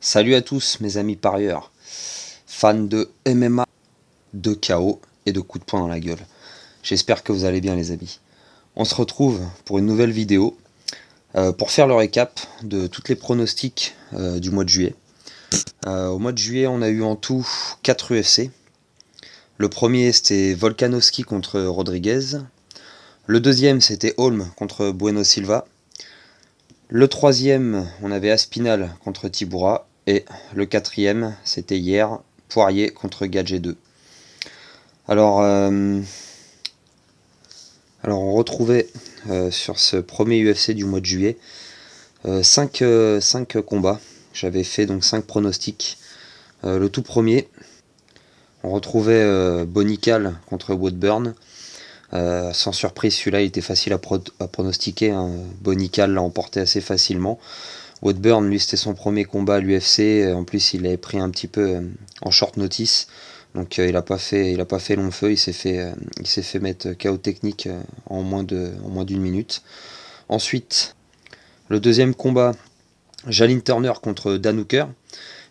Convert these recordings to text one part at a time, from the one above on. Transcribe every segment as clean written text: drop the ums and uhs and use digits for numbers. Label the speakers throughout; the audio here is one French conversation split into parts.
Speaker 1: Salut à tous mes amis parieurs, fans de MMA, de KO et de coups de poing dans la gueule. J'espère que vous allez bien les amis. On se retrouve pour une nouvelle vidéo pour faire le récap de toutes les pronostics du mois de juillet. Au mois de juillet on a eu en tout 4 UFC. Le premier c'était Volkanovski contre Rodriguez. Le deuxième c'était Holm contre Bueno Silva. Le troisième on avait Aspinal contre Tibura. Et le quatrième, c'était hier, Poirier contre Gadget 2. Alors on retrouvait sur ce premier UFC du mois de juillet 5 combats. J'avais fait donc 5 pronostics. Le tout premier, on retrouvait Bonical contre Woodburn. Sans surprise, celui-là il était facile à pronostiquer. Hein. Bonical l'a emporté assez facilement. Woodburn, lui, c'était son premier combat à l'UFC. En plus, il avait pris un petit peu en short notice. Donc, il n'a pas fait long feu. Il s'est fait mettre KO technique en moins d'une minute. Ensuite, le deuxième combat, Jalin Turner contre Dan Hooker.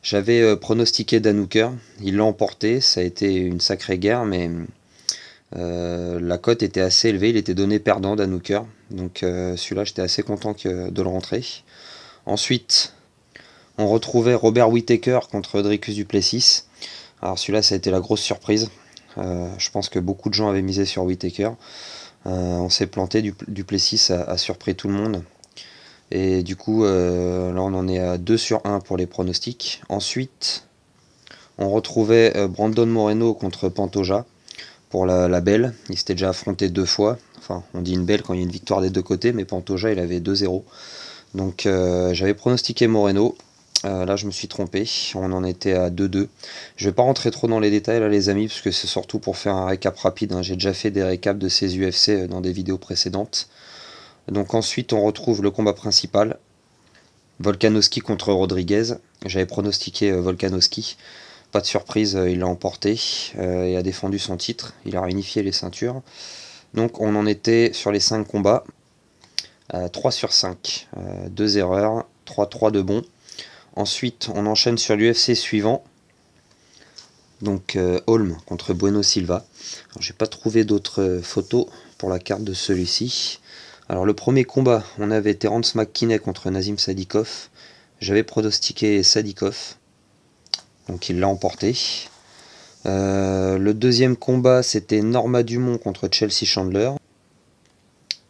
Speaker 1: J'avais pronostiqué Dan Hooker. Il l'a emporté. Ça a été une sacrée guerre, mais la cote était assez élevée. Il était donné perdant, Dan Hooker. Donc, celui-là, j'étais assez content de le rentrer. Ensuite, on retrouvait Robert Whittaker contre Dricus du Plessis. Alors celui-là, ça a été la grosse surprise. Je pense que beaucoup de gens avaient misé sur Whittaker. On s'est planté, du Plessis a surpris tout le monde. Et du coup, là on en est à 2 sur 1 pour les pronostics. Ensuite, on retrouvait Brandon Moreno contre Pantoja pour la belle. Il s'était déjà affronté 2 fois. Enfin, on dit une belle quand il y a une victoire des deux côtés, mais Pantoja, il avait 2-0. Donc j'avais pronostiqué Moreno. Là je me suis trompé, on en était à 2-2. Je vais pas rentrer trop dans les détails là les amis, parce que c'est surtout pour faire un récap rapide. Hein. J'ai déjà fait des récaps de ces UFC dans des vidéos précédentes. Donc ensuite on retrouve le combat principal. Volkanovski contre Rodriguez. J'avais pronostiqué Volkanovski. Pas de surprise, il l'a emporté et a défendu son titre. Il a réunifié les ceintures. Donc on en était sur les 5 combats. 3 sur 5, 2 erreurs, 3-3 de bon. Ensuite, on enchaîne sur l'UFC suivant. Donc, Holm contre Bueno Silva. J'ai pas trouvé d'autres photos pour la carte de celui-ci. Alors, le premier combat, on avait Terence McKinney contre Nazim Sadikov. J'avais pronostiqué Sadikov. Donc, il l'a emporté. Le deuxième combat, c'était Norma Dumont contre Chelsea Chandler.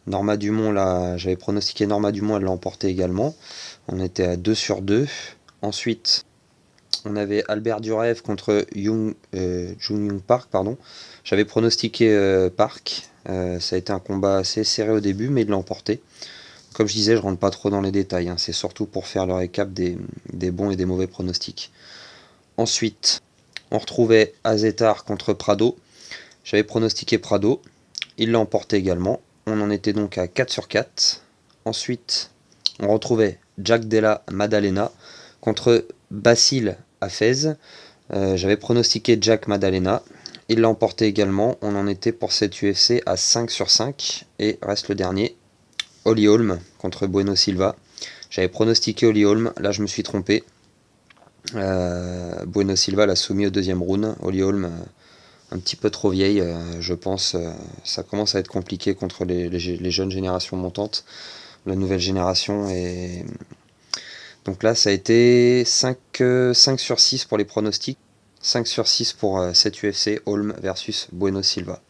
Speaker 1: Norma Dumont, là, j'avais pronostiqué Norma Dumont, elle l'a emporté également. On était à 2 sur 2. Ensuite, on avait Albert Durev contre Jung Park, pardon. J'avais pronostiqué Park. Ça a été un combat assez serré au début, mais il l'a emporté. Comme je disais, je rentre pas trop dans les détails. Hein. C'est surtout pour faire le récap des bons et des mauvais pronostics. Ensuite, on retrouvait Azetar contre Prado. J'avais pronostiqué Prado. Il l'a emporté également. On en était donc à 4 sur 4. Ensuite, on retrouvait Jack Della Maddalena contre Basile Hafez. J'avais pronostiqué Jack Maddalena. Il l'a emporté également. On en était pour cette UFC à 5 sur 5. Et reste le dernier, Holly Holm contre Bueno Silva. J'avais pronostiqué Holly Holm. Là, je me suis trompé. Bueno Silva l'a soumis au deuxième round. Holly Holm, un petit peu trop vieille, je pense. Ça commence à être compliqué contre les jeunes générations montantes. La nouvelle génération. Et donc là, ça a été 5 sur 6 pour les pronostics. 5 sur 6 pour cette UFC, Holm versus Bueno Silva.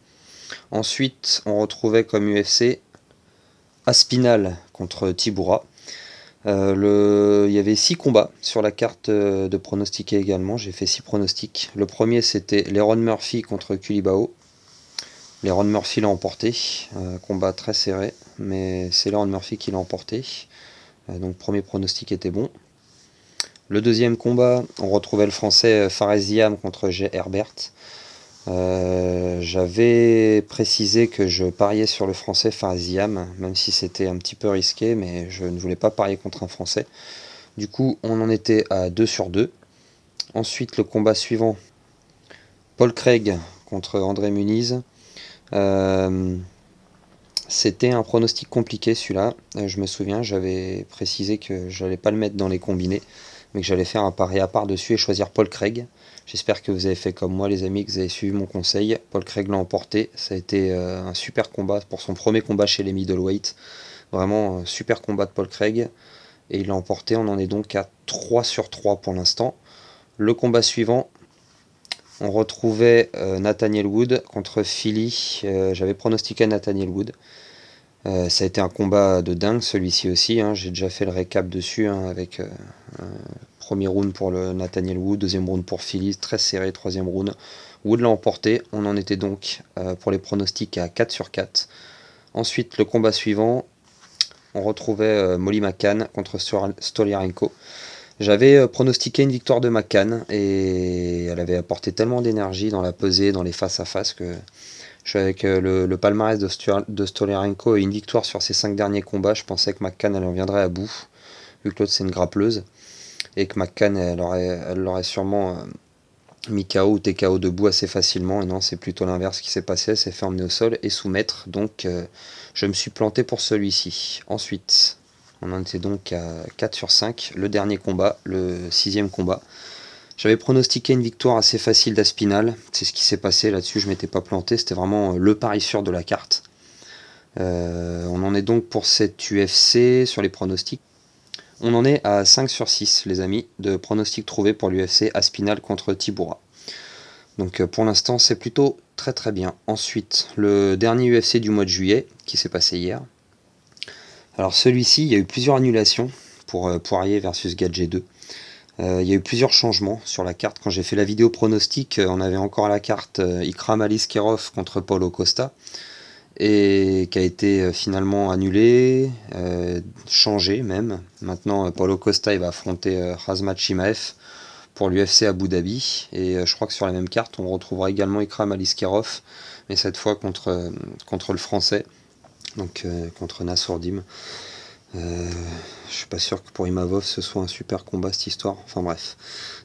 Speaker 1: Ensuite, on retrouvait comme UFC Aspinal contre Tibura. Il y avait 6 combats sur la carte de pronostiquer également. J'ai fait 6 pronostics. Le premier, c'était Leron Murphy contre Culibao. Leron Murphy l'a emporté. Combat très serré, mais c'est Leron Murphy qui l'a emporté. Donc, premier pronostic était bon. Le deuxième combat, on retrouvait le français Faresiam contre G. Herbert. J'avais précisé que je pariais sur le français Faresiam, même si c'était un petit peu risqué, mais je ne voulais pas parier contre un français. Du coup, on en était à 2 sur 2. Ensuite, le combat suivant, Paul Craig contre André Muniz. C'était un pronostic compliqué celui-là. Je me souviens, j'avais précisé que j'allais pas le mettre dans les combinés. mais que j'allais faire un pari à part dessus et choisir Paul Craig. J'espère que vous avez fait comme moi les amis, que vous avez suivi mon conseil. Paul Craig l'a emporté, ça a été un super combat pour son premier combat chez les middleweight. Vraiment super combat de Paul Craig, et il l'a emporté. On en est donc à 3 sur 3 pour l'instant. Le combat suivant, on retrouvait Nathaniel Wood contre Philly. J'avais pronostiqué Nathaniel Wood. Ça a été un combat de dingue celui-ci aussi, hein. J'ai déjà fait le récap dessus, hein, avec premier round pour le Nathaniel Wood, deuxième round pour Philly, très serré, troisième round. Wood l'a emporté, on en était donc pour les pronostics à 4 sur 4. Ensuite, le combat suivant, on retrouvait Molly McCann contre Stoliarenko. J'avais pronostiqué une victoire de McCann et elle avait apporté tellement d'énergie dans la pesée, dans les face-à-face, que je suis avec le palmarès de Stoliarenko et une victoire sur ses 5 derniers combats. Je pensais que McCann elle en viendrait à bout, vu que l'autre c'est une grappleuse, et que McCann elle l'aurait sûrement mis KO ou TKO debout assez facilement. Et non, c'est plutôt l'inverse qui s'est passé. Elle s'est fait emmener au sol et soumettre. Donc je me suis planté pour celui-ci. Ensuite, on en était donc à 4 sur 5. Le dernier combat, le 6ème combat. J'avais pronostiqué une victoire assez facile d'Aspinal. C'est ce qui s'est passé là-dessus, je m'étais pas planté. C'était vraiment le pari sûr de la carte. On en est donc pour cette UFC sur les pronostics. On en est à 5 sur 6, les amis, de pronostics trouvés pour l'UFC Aspinal contre Tybura. Donc pour l'instant, c'est plutôt très très bien. Ensuite, le dernier UFC du mois de juillet, qui s'est passé hier. Alors celui-ci, il y a eu plusieurs annulations pour Poirier versus Gadget 2. Il y a eu plusieurs changements sur la carte. Quand j'ai fait la vidéo pronostic, on avait encore à la carte Ikram Aliskerov contre Paulo Costa, et qui a été finalement annulé, changé même. Maintenant, Paulo Costa il va affronter Khamzat Chimaev pour l'UFC Abu Dhabi, et je crois que sur la même carte, on retrouvera également Ikram Aliskerov, mais cette fois contre le français, donc contre Nassourdim. Je suis pas sûr que pour Imavov ce soit un super combat cette histoire. Enfin bref.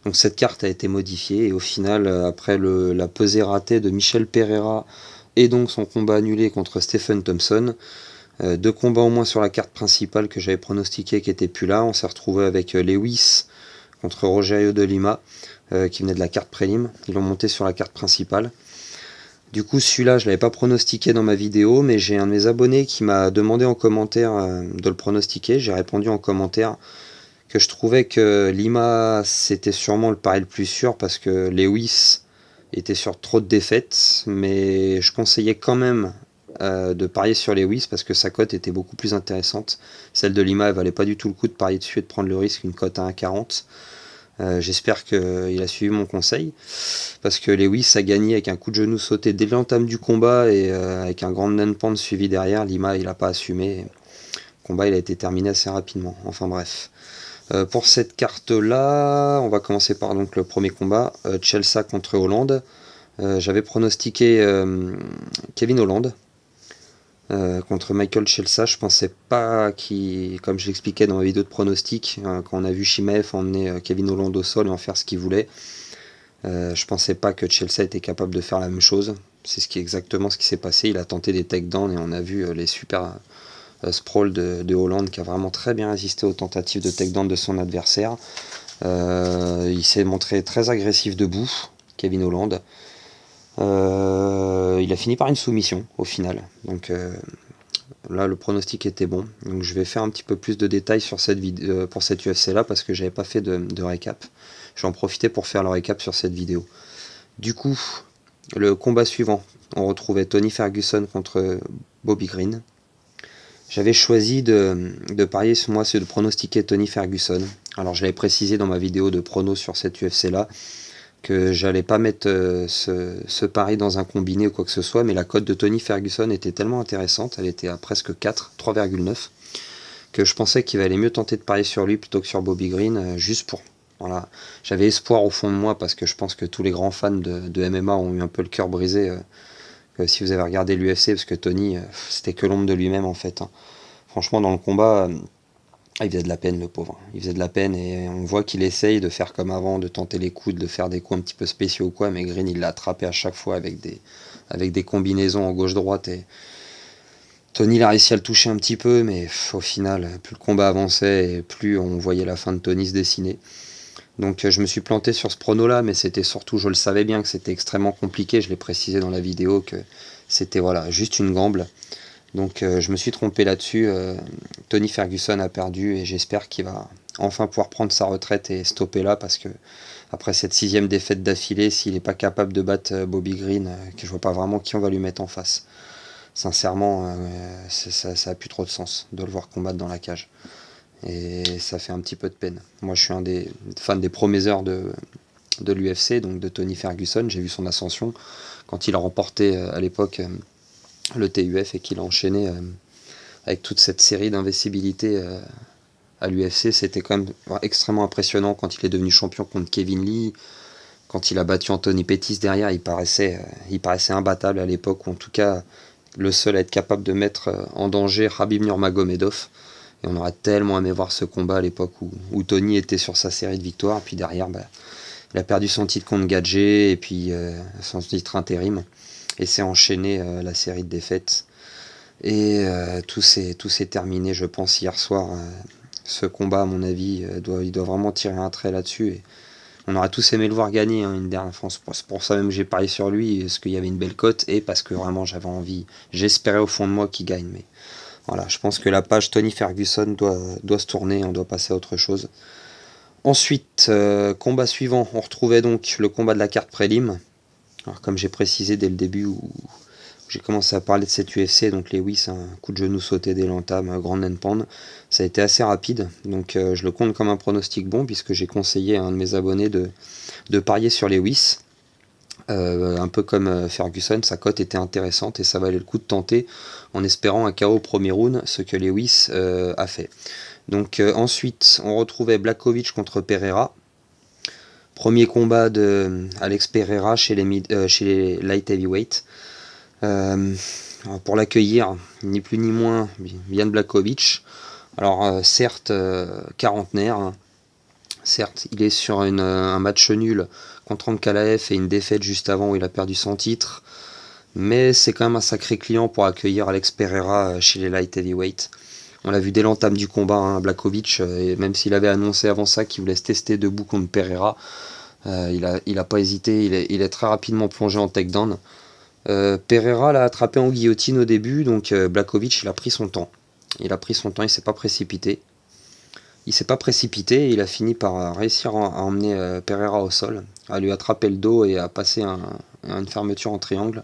Speaker 1: Donc cette carte a été modifiée, et au final, après la pesée ratée de Michel Pereira et donc son combat annulé contre Stephen Thompson, 2 combats au moins sur la carte principale que j'avais pronostiqué qui n'étaient plus là. On s'est retrouvé avec Lewis contre Rogerio de Lima, qui venait de la carte prélim. Ils l'ont monté sur la carte principale. Du coup, celui-là, je ne l'avais pas pronostiqué dans ma vidéo, mais j'ai un de mes abonnés qui m'a demandé en commentaire de le pronostiquer. J'ai répondu en commentaire que je trouvais que Lima, c'était sûrement le pari le plus sûr, parce que Lewis était sur trop de défaites, mais je conseillais quand même de parier sur Lewis, parce que sa cote était beaucoup plus intéressante. Celle de Lima, elle valait pas du tout le coup de parier dessus et de prendre le risque, une cote à 1,40. J'espère qu'il a suivi mon conseil, parce que Lewis a gagné avec un coup de genou sauté dès l'entame du combat, et avec un grand non-pant suivi derrière. Lima il n'a pas assumé. Le combat il a été terminé assez rapidement. Enfin bref. Pour cette carte là, on va commencer par donc le premier combat, Chelsea contre Hollande. J'avais pronostiqué Kevin Holland contre Michael Chelsea. Je pensais pas qu'il, comme je l'expliquais dans ma vidéo de pronostic, quand on a vu Chimaev emmener Kevin Holland au sol et en faire ce qu'il voulait, je pensais pas que Chelsea était capable de faire la même chose. C'est exactement ce qui s'est passé. Il a tenté des takedowns et on a vu les super sprawls de Holland, qui a vraiment très bien résisté aux tentatives de takedown de son adversaire. Il s'est montré très agressif debout, Kevin Holland. Il a fini par une soumission au final. Donc là, le pronostic était bon. Donc je vais faire un petit peu plus de détails sur cette vidéo, pour cette UFC là, parce que j'avais pas fait de récap. Je vais en profiter pour faire le récap sur cette vidéo. Du coup, le combat suivant, on retrouvait Tony Ferguson contre Bobby Green. J'avais choisi de parier sur moi, c'est de pronostiquer Tony Ferguson. Alors je l'avais précisé dans ma vidéo de prono sur cette UFC là, que j'allais pas mettre ce pari dans un combiné ou quoi que ce soit, mais la cote de Tony Ferguson était tellement intéressante, elle était à presque 4, 3,9, que je pensais qu'il valait mieux tenter de parier sur lui plutôt que sur Bobby Green, juste pour... Voilà. J'avais espoir au fond de moi, parce que je pense que tous les grands fans de MMA ont eu un peu le cœur brisé, si vous avez regardé l'UFC, parce que Tony, c'était que l'ombre de lui-même en fait, hein. Franchement, dans le combat... il faisait de la peine, le pauvre. Il faisait de la peine, et on voit qu'il essaye de faire comme avant, de tenter les coudes, de faire des coups un petit peu spéciaux ou quoi, mais Green il l'a attrapé à chaque fois avec des combinaisons en gauche-droite, et Tony il a réussi à le toucher un petit peu, mais au final, plus le combat avançait et plus on voyait la fin de Tony se dessiner. Donc je me suis planté sur ce prono-là, mais c'était surtout, je le savais bien que c'était extrêmement compliqué, je l'ai précisé dans la vidéo que c'était voilà, juste une gamble. Donc je me suis trompé là-dessus. Tony Ferguson a perdu et j'espère qu'il va enfin pouvoir prendre sa retraite et stopper là parce que après cette 6e défaite d'affilée, s'il n'est pas capable de battre Bobby Green, que je vois pas vraiment qui on va lui mettre en face. Sincèrement, ça a plus trop de sens de le voir combattre dans la cage. Et ça fait un petit peu de peine. Moi je suis un des fans des premières heures de l'UFC, donc de Tony Ferguson. J'ai vu son ascension quand il a remporté à l'époque le TUF et qu'il a enchaîné avec toute cette série d'investibilité à l'UFC. C'était quand même extrêmement impressionnant quand il est devenu champion contre Kevin Lee. Quand il a battu Anthony Pettis derrière, il paraissait imbattable à l'époque, ou en tout cas le seul à être capable de mettre en danger Khabib Nurmagomedov. Et on aurait tellement aimé voir ce combat à l'époque où Tony était sur sa série de victoires. Et puis derrière, il a perdu son titre contre Gadget et puis son titre intérim. Et s'est enchaîné la série de défaites. Et tout s'est terminé, je pense, hier soir. Ce combat, à mon avis, il doit vraiment tirer un trait là-dessus. Et on aurait tous aimé le voir gagner une dernière fois. C'est pour ça même que j'ai parié sur lui, parce qu'il y avait une belle cote et parce que vraiment j'avais envie, j'espérais au fond de moi qu'il gagne. Mais voilà, je pense que la page Tony Ferguson doit se tourner, on doit passer à autre chose. Ensuite, combat suivant, on retrouvait donc le combat de la carte prélim. Alors comme j'ai précisé dès le début où j'ai commencé à parler de cette UFC, donc Lewis, un coup de genou sauté dès l'entame, grand and pound, ça a été assez rapide, donc je le compte comme un pronostic bon puisque j'ai conseillé à un de mes abonnés de parier sur Lewis. Un peu comme Ferguson, sa cote était intéressante et ça valait le coup de tenter en espérant un KO au premier round, ce que Lewis a fait. Donc ensuite, on retrouvait Blachowicz contre Pereira. Premier combat de Alex Pereira chez les light heavyweight. Pour l'accueillir, ni plus ni moins, Jan Blachowicz. Alors certes, quarantenaire, hein. Certes, il est sur un match nul contre Ankalaev et une défaite juste avant où il a perdu son titre. Mais c'est quand même un sacré client pour accueillir Alex Pereira chez les light heavyweight. On l'a vu dès l'entame du combat, hein, Blachowicz, et même s'il avait annoncé avant ça qu'il voulait se tester debout contre Pereira, il a pas hésité, il est très rapidement plongé en takedown. Pereira l'a attrapé en guillotine au début, donc Blachowicz il a pris son temps. Il s'est pas précipité. Il a fini par réussir à emmener Pereira au sol, à lui attraper le dos et à passer une fermeture en triangle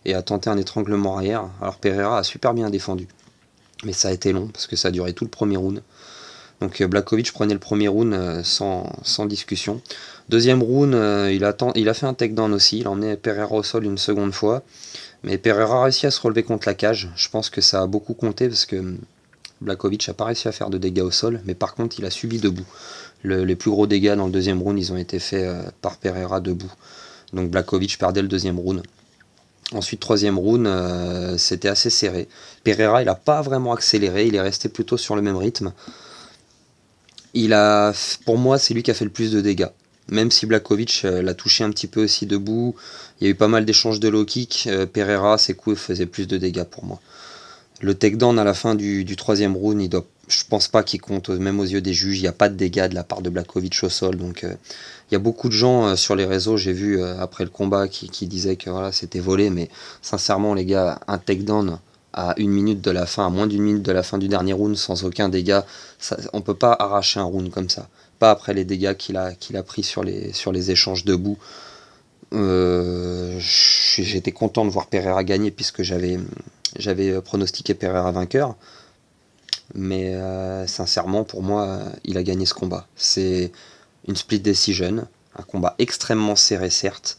Speaker 1: et à tenter un étranglement arrière. Alors Pereira a super bien défendu, mais ça a été long parce que ça a duré tout le premier round. Donc Blachowicz prenait le premier round sans discussion. Deuxième round, il a fait un takedown aussi, il a emmené Pereira au sol une seconde fois, mais Pereira a réussi à se relever contre la cage. Je pense que ça a beaucoup compté parce que Blachowicz n'a pas réussi à faire de dégâts au sol, mais par contre il a subi debout. Les plus gros dégâts dans le deuxième round, ils ont été faits par Pereira debout. Donc Blachowicz perdait le deuxième round. Ensuite, troisième round, c'était assez serré. Pereira, il n'a pas vraiment accéléré, il est resté plutôt sur le même rythme. Pour moi, c'est lui qui a fait le plus de dégâts. Même si Blachowicz l'a touché un petit peu aussi debout, il y a eu pas mal d'échanges de low kick. Pereira, ses coups faisaient plus de dégâts pour moi. Le takedown à la fin du troisième round, je pense pas qu'il compte, même aux yeux des juges. Il n'y a pas de dégâts de la part de Blachowicz au sol. Donc il y a beaucoup de gens sur les réseaux, j'ai vu après le combat, qui disaient que voilà, c'était volé. Mais sincèrement, les gars, un takedown à une minute de la fin, à moins d'une minute de la fin du dernier round, sans aucun dégât, on peut pas arracher un round comme ça. Pas après les dégâts qu'il a pris sur les échanges debout. J'étais content de voir Pereira gagner puisque j'avais pronostiqué Pereira vainqueur. Mais sincèrement, pour moi, il a gagné ce combat. C'est une split decision, un combat extrêmement serré certes,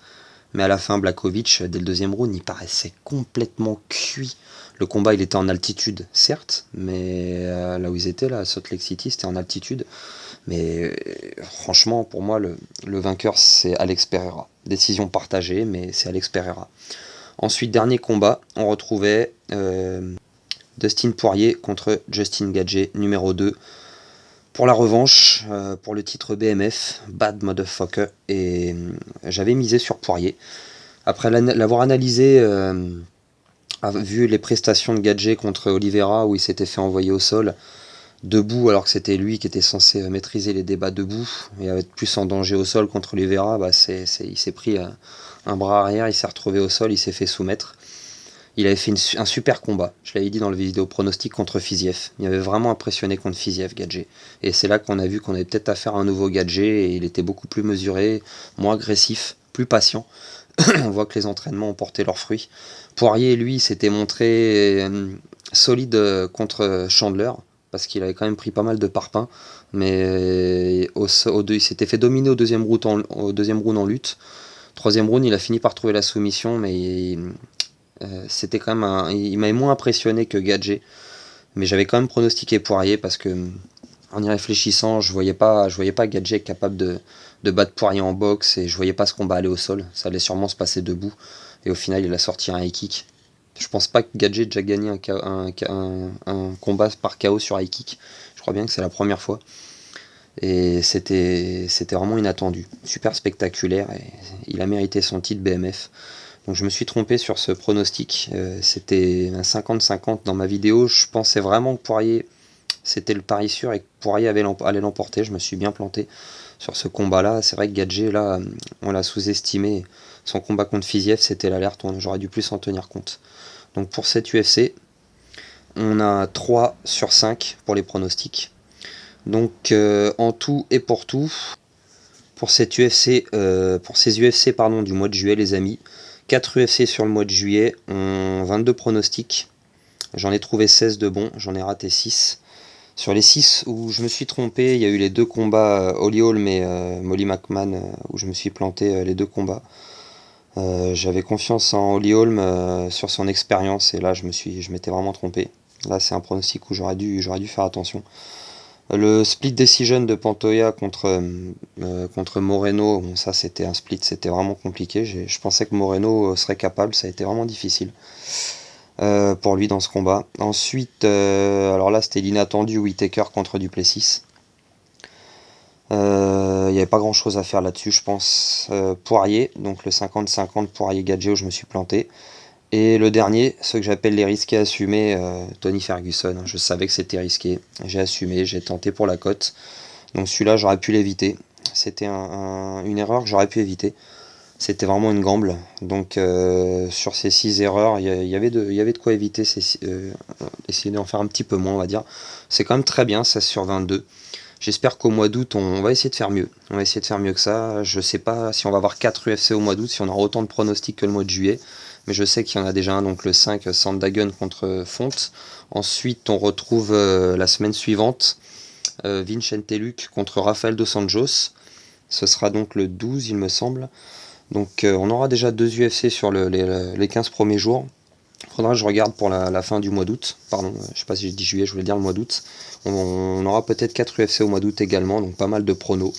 Speaker 1: mais à la fin, Blachowicz, dès le deuxième round, il paraissait complètement cuit. Le combat, il était en altitude, certes, mais là où ils étaient, là, à Salt Lake City, c'était en altitude. Mais franchement, pour moi, le vainqueur, c'est Alex Pereira. Décision partagée, mais c'est Alex Pereira. Ensuite, dernier combat, on retrouvait Dustin Poirier contre Justin Gaethje, numéro 2. Pour la revanche, pour le titre BMF, Bad Motherfucker, et j'avais misé sur Poirier. Après l'avoir analysé, vu les prestations de Gaethje contre Oliveira, où il s'était fait envoyer au sol, debout, alors que c'était lui qui était censé maîtriser les débats debout et être plus en danger au sol contre Oliveira. Il s'est pris un bras arrière, il s'est retrouvé au sol, il s'est fait soumettre. Il avait fait un super combat, je l'avais dit dans le vidéo pronostic contre Fiziev. Il avait vraiment impressionné contre Fiziev, Gadget. Et c'est là qu'on a vu qu'on avait peut-être affaire à un nouveau Gadget, et il était beaucoup plus mesuré, moins agressif, plus patient. On voit que les entraînements ont porté leurs fruits. Poirier, lui, s'était montré solide contre Chandler, parce qu'il avait quand même pris pas mal de parpaings, mais il s'était fait dominer au deuxième round en lutte. Troisième round, il a fini par trouver la soumission, mais c'était quand même il m'avait moins impressionné que Gadget, mais j'avais quand même pronostiqué Poirier parce que en y réfléchissant, je voyais pas Gadget capable de battre Poirier en boxe, et je voyais pas ce combat aller au sol. Ça allait sûrement se passer debout, et au final il a sorti un high kick. Je pense pas que Gadget ait déjà gagné un combat par KO sur high kick. Je crois bien que c'est la première fois. Et c'était vraiment inattendu. Super spectaculaire, et il a mérité son titre BMF. Donc je me suis trompé sur ce pronostic. C'était un 50-50 dans ma vidéo. Je pensais vraiment que Poirier, c'était le pari sûr et que Poirier allait l'emporter. Je me suis bien planté sur ce combat-là. C'est vrai que Gadget, là, on l'a sous-estimé. Son combat contre Fiziev, c'était l'alerte. J'aurais dû plus en tenir compte. Donc pour cette UFC, on a 3 sur 5 pour les pronostics. Donc en tout et pour tout, pour cette UFC, pour ces UFC du mois de juillet, les amis, 4 UFC sur le mois de juillet, 22 pronostics. J'en ai trouvé 16 de bons, j'en ai raté 6. Sur les 6 où je me suis trompé, il y a eu les 2 combats Holly Holm et Molly McMahon, où je me suis planté les 2 combats. J'avais confiance en Holly Holm sur son expérience, et là je m'étais vraiment trompé. Là c'est un pronostic où j'aurais dû faire attention. Le split decision de Pantoja contre Moreno, bon, ça c'était un split, c'était vraiment compliqué. Je pensais que Moreno serait capable, ça a été vraiment difficile pour lui dans ce combat. Ensuite, alors là c'était l'inattendu Whittaker contre Duplessis. Il n'y avait pas grand chose à faire là-dessus, je pense. Poirier, donc le 50-50 Poirier-Gadget où je me suis planté. Et le dernier, ce que j'appelle les risqués assumés, Tony Ferguson. Je savais que c'était risqué, j'ai assumé, j'ai tenté pour la cote. Donc celui-là, j'aurais pu l'éviter. C'était une erreur que j'aurais pu éviter. C'était vraiment une gamble. Donc sur ces 6 erreurs, il y avait de quoi éviter, essayer d'en faire un petit peu moins, on va dire. C'est quand même très bien, 16 sur 22. J'espère qu'au mois d'août, on va essayer de faire mieux. On va essayer de faire mieux que ça. Je sais pas si on va avoir 4 UFC au mois d'août, si on aura autant de pronostics que le mois de juillet. Mais je sais qu'il y en a déjà un, donc le 5, Sandhagen contre Font. Ensuite, on retrouve la semaine suivante Vicente Luque contre Rafael Dos Anjos. Ce sera donc le 12, il me semble. Donc on aura déjà 2 UFC sur les 15 premiers jours. Il faudra que je regarde pour la fin du mois d'août. Pardon, je sais pas si j'ai dit juillet, je voulais dire le mois d'août. On aura peut-être 4 UFC au mois d'août également, donc pas mal de pronos.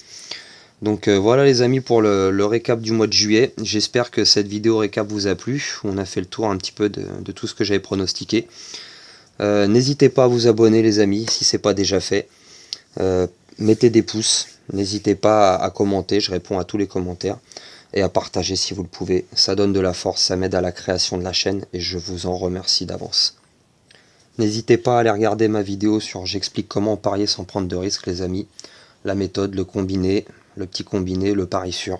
Speaker 1: Donc voilà les amis pour le récap du mois de juillet. J'espère que cette vidéo récap vous a plu. On a fait le tour un petit peu de tout ce que j'avais pronostiqué. N'hésitez pas à vous abonner les amis si ce n'est pas déjà fait. Mettez des pouces. N'hésitez pas à commenter, je réponds à tous les commentaires. Et à partager si vous le pouvez. Ça donne de la force, ça m'aide à la création de la chaîne et je vous en remercie d'avance. N'hésitez pas à aller regarder ma vidéo sur j'explique comment parier sans prendre de risques les amis. La méthode, le combiné, le petit combiné, le pari sûr.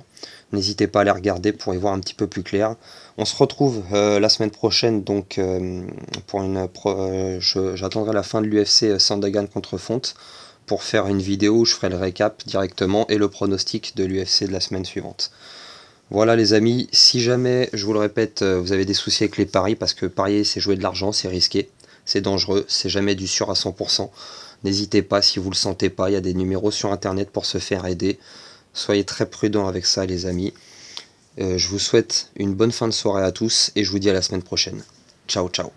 Speaker 1: N'hésitez pas à aller regarder pour y voir un petit peu plus clair. On se retrouve la semaine prochaine donc pour j'attendrai la fin de l'UFC Sandhagen contre Font pour faire une vidéo où je ferai le récap directement et le pronostic de l'UFC de la semaine suivante. Voilà les amis, si jamais, je vous le répète, vous avez des soucis avec les paris, parce que parier c'est jouer de l'argent, c'est risqué, c'est dangereux, c'est jamais du sûr à 100%. N'hésitez pas, si vous le sentez pas, il y a des numéros sur internet pour se faire aider. Soyez très prudents avec ça les amis. Je vous souhaite une bonne fin de soirée à tous et je vous dis à la semaine prochaine. Ciao ciao.